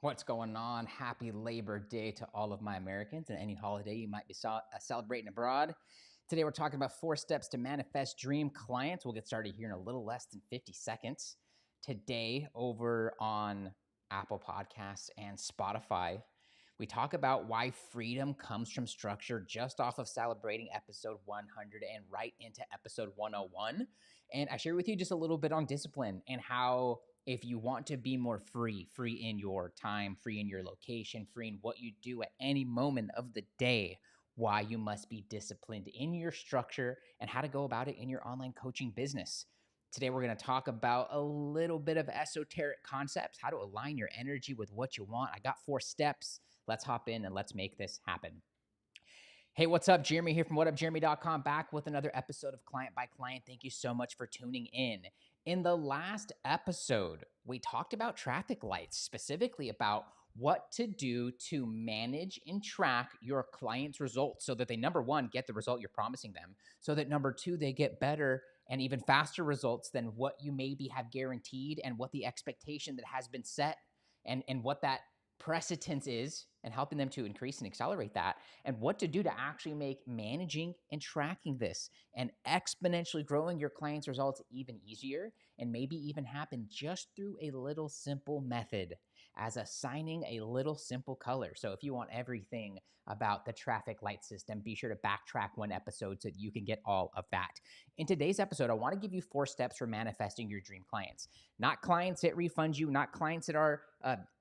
What's going on? Happy Labor Day to all of my Americans and any holiday you might be celebrating abroad. Today we're talking about 4 steps to manifest dream clients. We'll get started here in a little less than 50 seconds. Today over on Apple Podcasts and Spotify, we talk about why freedom comes from structure just off of celebrating episode 100 and right into episode 101. And I share with you just a little bit on discipline and how if you want to be more free in your time, free in your location, free in what you do at any moment of the day, why you must be disciplined in your structure and how to go about it in your online coaching business. Today, we're going to talk about a little bit of esoteric concepts, how to align your energy with what you want. I got 4 steps. Let's hop in and let's make this happen. Hey, what's up? Jeremy here from whatupjeremy.com, back with another episode of Client by Client. Thank you so much for tuning in. In the last episode, we talked about traffic lights, specifically about what to do to manage and track your clients' results so that they, number one, get the result you're promising them, so that number two, they get better and even faster results than what you maybe have guaranteed and what the expectation that has been set and what that precedence is, and helping them to increase and accelerate that, and what to do to actually make managing and tracking this and exponentially growing your clients' results even easier, and maybe even happen just through a little simple method as assigning a little simple color. So if you want everything about the traffic light system, be sure to backtrack one episode so that you can get all of that. In today's episode, I want to give you 4 steps for manifesting your dream clients. Not clients that refund you, not clients that are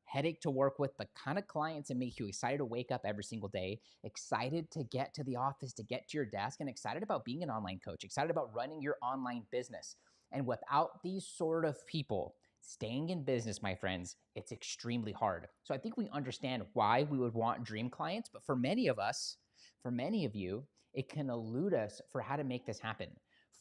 headache to work with, the kind of clients that make you excited to wake up every single day, excited to get to the office, to get to your desk, and excited about being an online coach, excited about running your online business. And without these sort of people, staying in business, my friends, it's extremely hard. So I think we understand why we would want dream clients, but for many of us, for many of you, it can elude us for how to make this happen,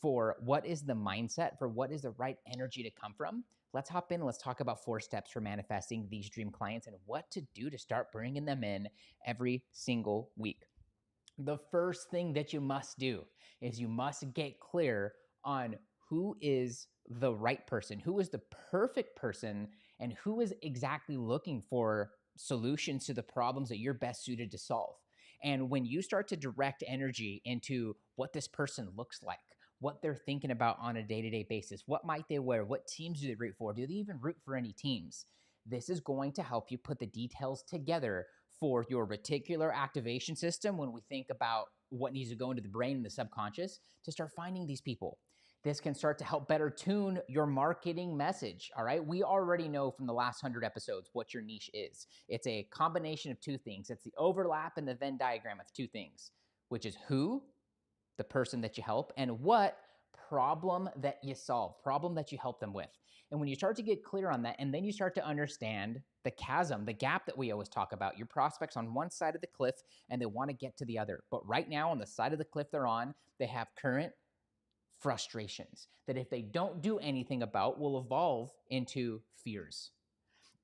for what is the mindset, for what is the right energy to come from. Let's hop in and let's talk about 4 steps for manifesting these dream clients and what to do to start bringing them in every single week. The first thing that you must do is you must get clear on who is the right person, who is the perfect person, and who is exactly looking for solutions to the problems that you're best suited to solve. And when you start to direct energy into what this person looks like, what they're thinking about on a day-to-day basis, what might they wear, what teams do they root for, do they even root for any teams? This is going to help you put the details together for your reticular activation system when we think about what needs to go into the brain and the subconscious to start finding these people. This can start to help better tune your marketing message, all right? We already know from the last 100 episodes what your niche is. It's a combination of 2 things. It's the overlap and the Venn diagram of 2 things, which is who, the person that you help, and what problem that you solve, problem that you help them with. And when you start to get clear on that, and then you start to understand the chasm, the gap that we always talk about, your prospects on one side of the cliff and they want to get to the other. But right now on the side of the cliff they're on, they have current frustrations that if they don't do anything about will evolve into fears.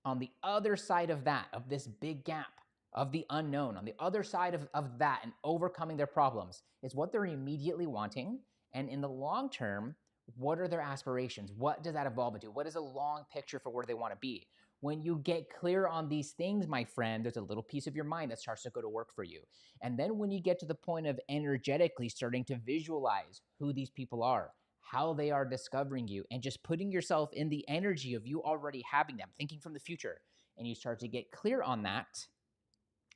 On the other side of that, of this big gap, of the unknown, on the other side of that and overcoming their problems is what they're immediately wanting. And in the long term, what are their aspirations? What does that evolve into? What is a long picture for where they want to be? When you get clear on these things, my friend, there's a little piece of your mind that starts to go to work for you. And then when you get to the point of energetically starting to visualize who these people are, how they are discovering you, and just putting yourself in the energy of you already having them, thinking from the future, and you start to get clear on that,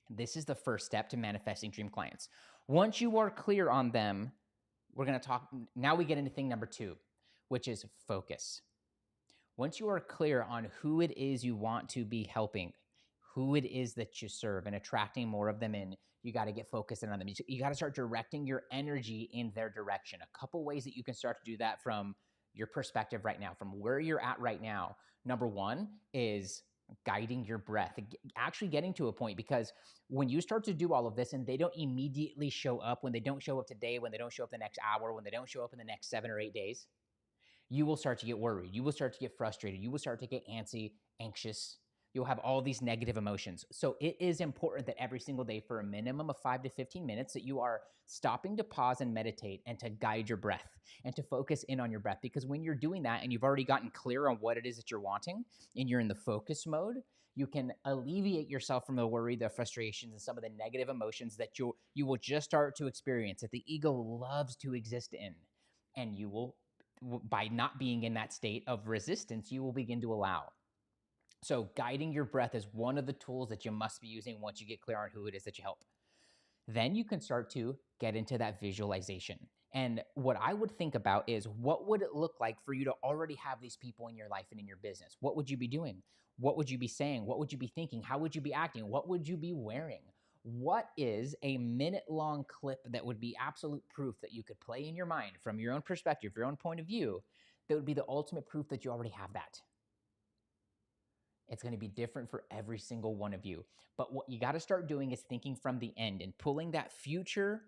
this is the first step to manifesting dream clients. Once you are clear on them, we're going to talk, now we get into thing number 2, which is focus. Once you are clear on who it is you want to be helping, who it is that you serve and attracting more of them in, you got to get focused in on them. You got to start directing your energy in their direction. A couple ways that you can start to do that from your perspective right now, from where you're at right now. Number 1 is guiding your breath, actually getting to a point, because when you start to do all of this and they don't immediately show up, when they don't show up today, when they don't show up the next hour, when they don't show up in the next 7 or 8 days, you will start to get worried. You will start to get frustrated. You will start to get antsy, anxious, You'll have all these negative emotions. So it is important that every single day, for a minimum of 5 to 15 minutes, that you are stopping to pause and meditate and to guide your breath and to focus in on your breath. Because when you're doing that and you've already gotten clear on what it is that you're wanting and you're in the focus mode, you can alleviate yourself from the worry, the frustrations, and some of the negative emotions that you will just start to experience, that the ego loves to exist in. And you will, by not being in that state of resistance, you will begin to allow. So guiding your breath is one of the tools that you must be using once you get clear on who it is that you help. Then you can start to get into that visualization. And what I would think about is, what would it look like for you to already have these people in your life and in your business? What would you be doing? What would you be saying? What would you be thinking? How would you be acting? What would you be wearing? What is a minute-long clip that would be absolute proof that you could play in your mind from your own perspective, your own point of view, that would be the ultimate proof that you already have that? It's going to be different for every single one of you. But what you got to start doing is thinking from the end and pulling that future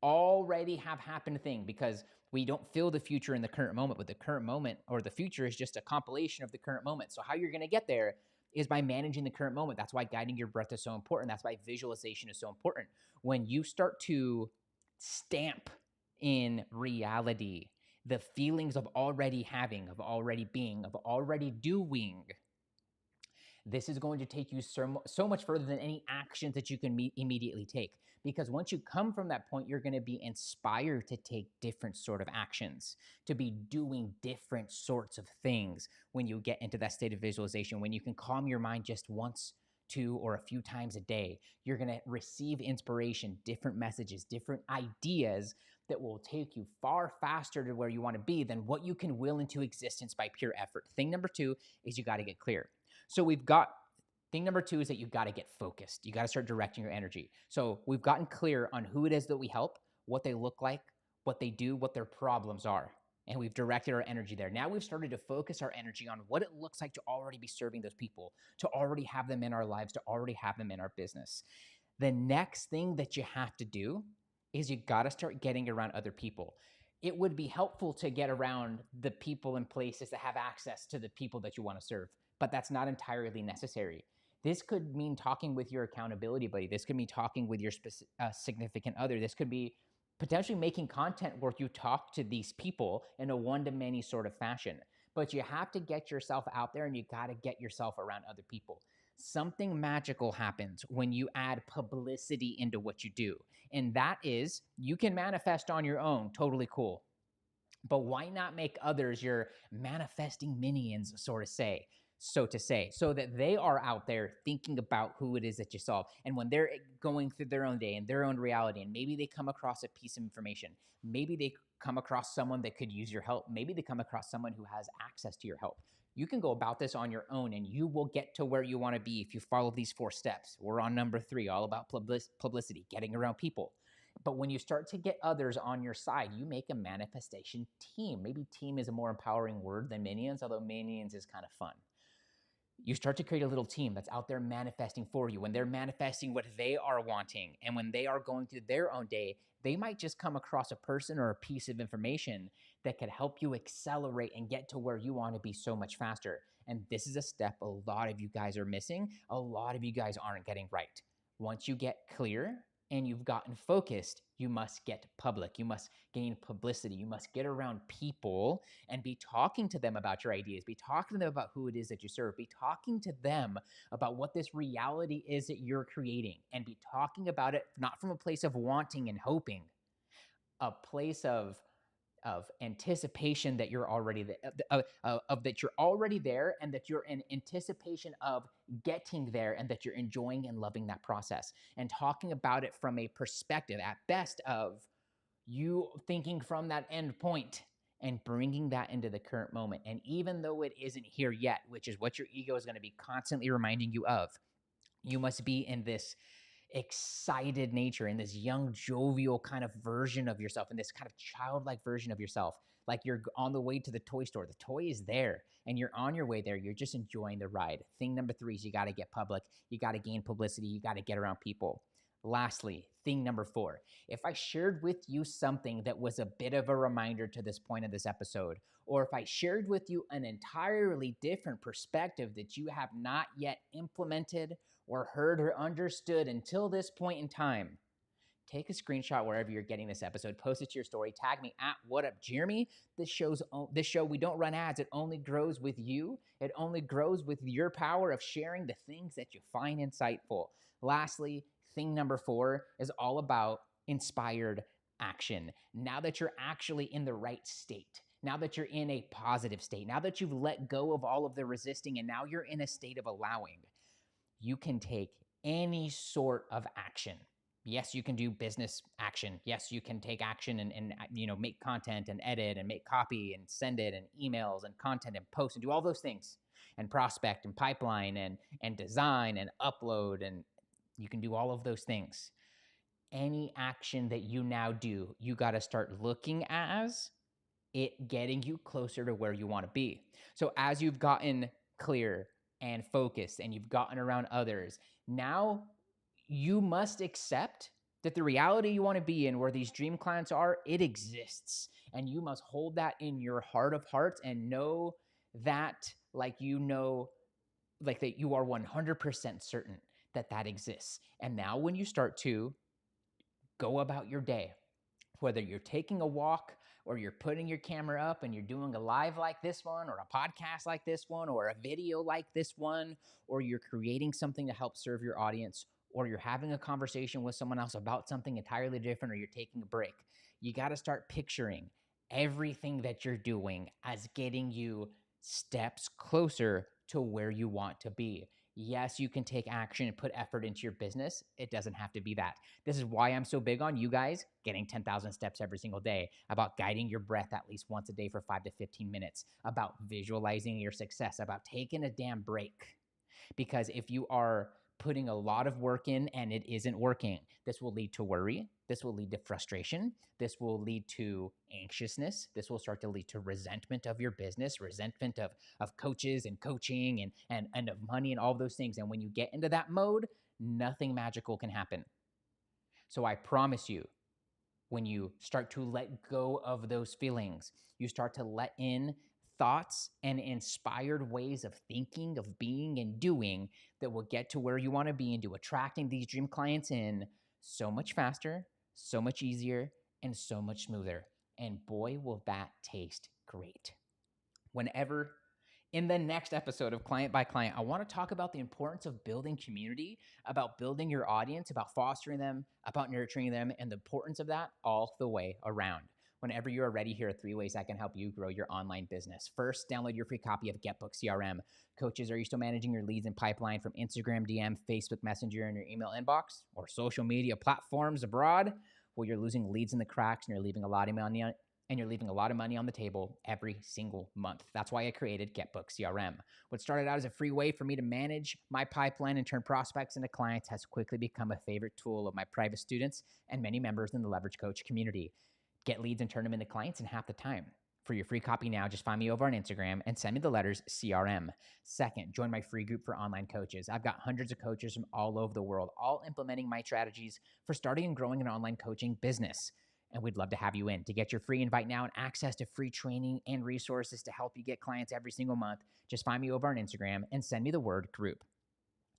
already have happened thing, because we don't feel the future in the current moment, but the current moment or the future is just a compilation of the current moment. So how you're going to get there is by managing the current moment. That's why guiding your breath is so important. That's why visualization is so important. When you start to stamp in reality the feelings of already having, of already being, of already doing, this is going to take you so much further than any actions that you can immediately take. Because once you come from that point, you're going to be inspired to take different sort of actions, to be doing different sorts of things when you get into that state of visualization. When you can calm your mind just once, two, or a few times a day, you're going to receive inspiration, different messages, different ideas that will take you far faster to where you want to be than what you can will into existence by pure effort. Thing number 2 is you got to get clear. So we've got, thing number 2 is that you got to get focused. You got to start directing your energy. So we've gotten clear on who it is that we help, what they look like, what they do, what their problems are. And we've directed our energy there. Now we've started to focus our energy on what it looks like to already be serving those people, to already have them in our lives, to already have them in our business. The next thing that you have to do is you got to start getting around other people. It would be helpful to get around the people and places that have access to the people that you want to serve, but that's not entirely necessary. This could mean talking with your accountability buddy. This could mean talking with your significant other. This could be potentially making content where you talk to these people in a one-to-many sort of fashion. But you have to get yourself out there, and you got to get yourself around other people. Something magical happens when you add publicity into what you do. And that is, you can manifest on your own, totally cool. But why not make others your manifesting minions, so to say, so that they are out there thinking about who it is that you solve. And when they're going through their own day and their own reality, and maybe they come across a piece of information, maybe they come across someone that could use your help, maybe they come across someone who has access to your help. You can go about this on your own, and you will get to where you want to be if you follow these 4 steps. We're on number 3, all about publicity, getting around people. But when you start to get others on your side, you make a manifestation team. Maybe team is a more empowering word than minions, although minions is kind of fun. You start to create a little team that's out there manifesting for you. When they're manifesting what they are wanting, and when they are going through their own day, they might just come across a person or a piece of information that could help you accelerate and get to where you want to be so much faster. And this is a step a lot of you guys are missing. A lot of you guys aren't getting right. Once you get clear and you've gotten focused, you must get public. You must gain publicity. You must get around people and be talking to them about your ideas. Be talking to them about who it is that you serve. Be talking to them about what this reality is that you're creating, and be talking about it not from a place of wanting and hoping, a place of anticipation that you're already that you're already there, and that you're in anticipation of getting there, and that you're enjoying and loving that process, and talking about it from a perspective at best of you thinking from that end point and bringing that into the current moment. And even though it isn't here yet, which is what your ego is going to be constantly reminding you of, you must be in this excited nature, in this young, jovial kind of version of yourself, in this kind of childlike version of yourself. Like you're on the way to the toy store. The toy is there, and you're on your way there. You're just enjoying the ride. Thing number 3 is you got to get public. You got to gain publicity. You got to get around people. Lastly, thing number 4, if I shared with you something that was a bit of a reminder to this point of this episode, or if I shared with you an entirely different perspective that you have not yet implemented or heard or understood until this point in time, take a screenshot wherever you're getting this episode, post it to your story, tag me at WhatUpJeremy. This show, we don't run ads. It only grows with you. It only grows with your power of sharing the things that you find insightful. Lastly, thing number 4 is all about inspired action. Now that you're actually in the right state, now that you're in a positive state, now that you've let go of all of the resisting, and now you're in a state of allowing, you can take any sort of action. Yes, you can do business action. Yes, you can take action and make content and edit and make copy and send it and emails and content and post and do all those things and prospect and pipeline and design and upload, and you can do all of those things. Any action that you now do, you got to start looking as it getting you closer to where you want to be. So as you've gotten clear and focused and you've gotten around others, now you must accept that the reality you want to be in, where these dream clients are, it exists. And you must hold that in your heart of hearts and know that, that you are 100% certain that that exists. And now when you start to go about your day, whether you're taking a walk or you're putting your camera up and you're doing a live like this one, or a podcast like this one, or a video like this one, or you're creating something to help serve your audience, or you're having a conversation with someone else about something entirely different, or you're taking a break, you got to start picturing everything that you're doing as getting you steps closer to where you want to be. Yes, you can take action and put effort into your business. It doesn't have to be that. This is why I'm so big on you guys getting 10,000 steps every single day, about guiding your breath at least once a day for 5 to 15 minutes, about visualizing your success, about taking a damn break. Because if you are putting a lot of work in and it isn't working, this will lead to worry. This will lead to frustration. This will lead to anxiousness. This will start to lead to resentment of your business, resentment of coaches and coaching and of money and all of those things. And when you get into that mode, nothing magical can happen. So I promise you, when you start to let go of those feelings, you start to let in thoughts and inspired ways of thinking, of being, and doing that will get to where you want to be, and to attracting these dream clients in so much faster, so much easier, and so much smoother. And boy, will that taste great. Whenever in the next episode of Client by Client, I want to talk about the importance of building community, about building your audience, about fostering them, about nurturing them, and the importance of that all the way around. Whenever you are ready, here are 3 ways I can help you grow your online business. First, download your free copy of GetBookedCRM. Coaches, are you still managing your leads and pipeline from Instagram DM, Facebook Messenger, and your email inbox, or social media platforms abroad? Well, you're losing leads in the cracks, and you're leaving a lot of money on the table every single month. That's why I created GetBookedCRM. What started out as a free way for me to manage my pipeline and turn prospects into clients has quickly become a favorite tool of my private students and many members in the Leverage Coach community. Get leads and turn them into clients in half the time. For your free copy now, just find me over on Instagram and send me the letters CRM. Second, join my free group for online coaches. I've got hundreds of coaches from all over the world, all implementing my strategies for starting and growing an online coaching business. And we'd love to have you in. To get your free invite now and access to free training and resources to help you get clients every single month, just find me over on Instagram and send me the word group.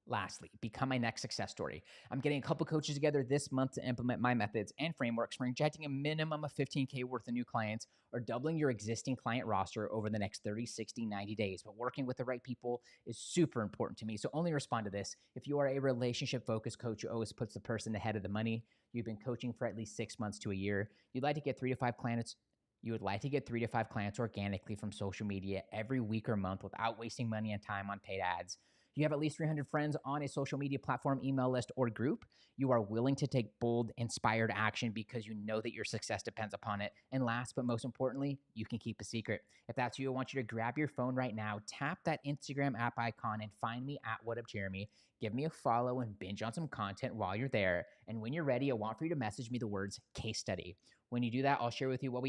Lastly, become my next success story. I'm getting a couple coaches together this month to implement my methods and frameworks for injecting a minimum of $15K worth of new clients, or doubling your existing client roster over the next 30, 60, 90 days. But working with the right people is super important to me. So only respond to this if you are a relationship-focused coach who always puts the person ahead of the money. You've been coaching for at least 6 months to a year. You'd like to get 3 to 5 clients. You would like to get 3 to 5 clients organically from social media every week or month without wasting money and time on paid ads. You have at least 300 friends on a social media platform, email list, or group. You are willing to take bold, inspired action because you know that your success depends upon it. And last but most importantly, you can keep a secret. If that's you, I want you to grab your phone right now, tap that Instagram app icon, and find me at WhatUpJeremy. Give me a follow and binge on some content while you're there. And when you're ready, I want for you to message me the words case study. When you do that, I'll share with you what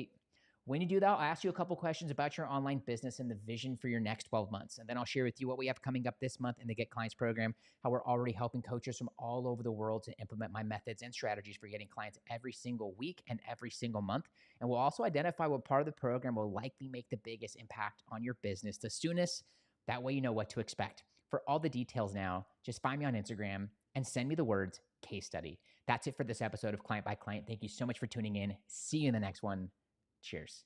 When you do that, I'll ask you a couple questions about your online business and the vision for your next 12 months. And then I'll share with you what we have coming up this month in the Get Clients program, how we're already helping coaches from all over the world to implement my methods and strategies for getting clients every single week and every single month. And we'll also identify what part of the program will likely make the biggest impact on your business the soonest. That way you know what to expect. For all the details now, just find me on Instagram and send me the words case study. That's it for this episode of Client by Client. Thank you so much for tuning in. See you in the next one. Cheers.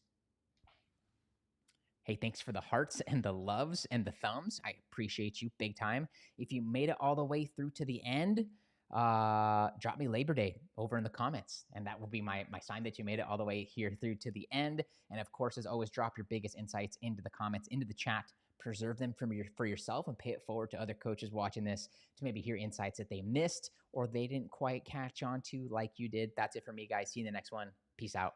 Hey, thanks for the hearts and the loves and the thumbs. I appreciate you big time. If you made it all the way through to the end, drop me Labor Day over in the comments. And that will be my sign that you made it all the way here through to the end. And of course, as always, drop your biggest insights into the comments, into the chat. Preserve them for yourself and pay it forward to other coaches watching this to maybe hear insights that they missed or they didn't quite catch on to like you did. That's it for me, guys. See you in the next one. Peace out.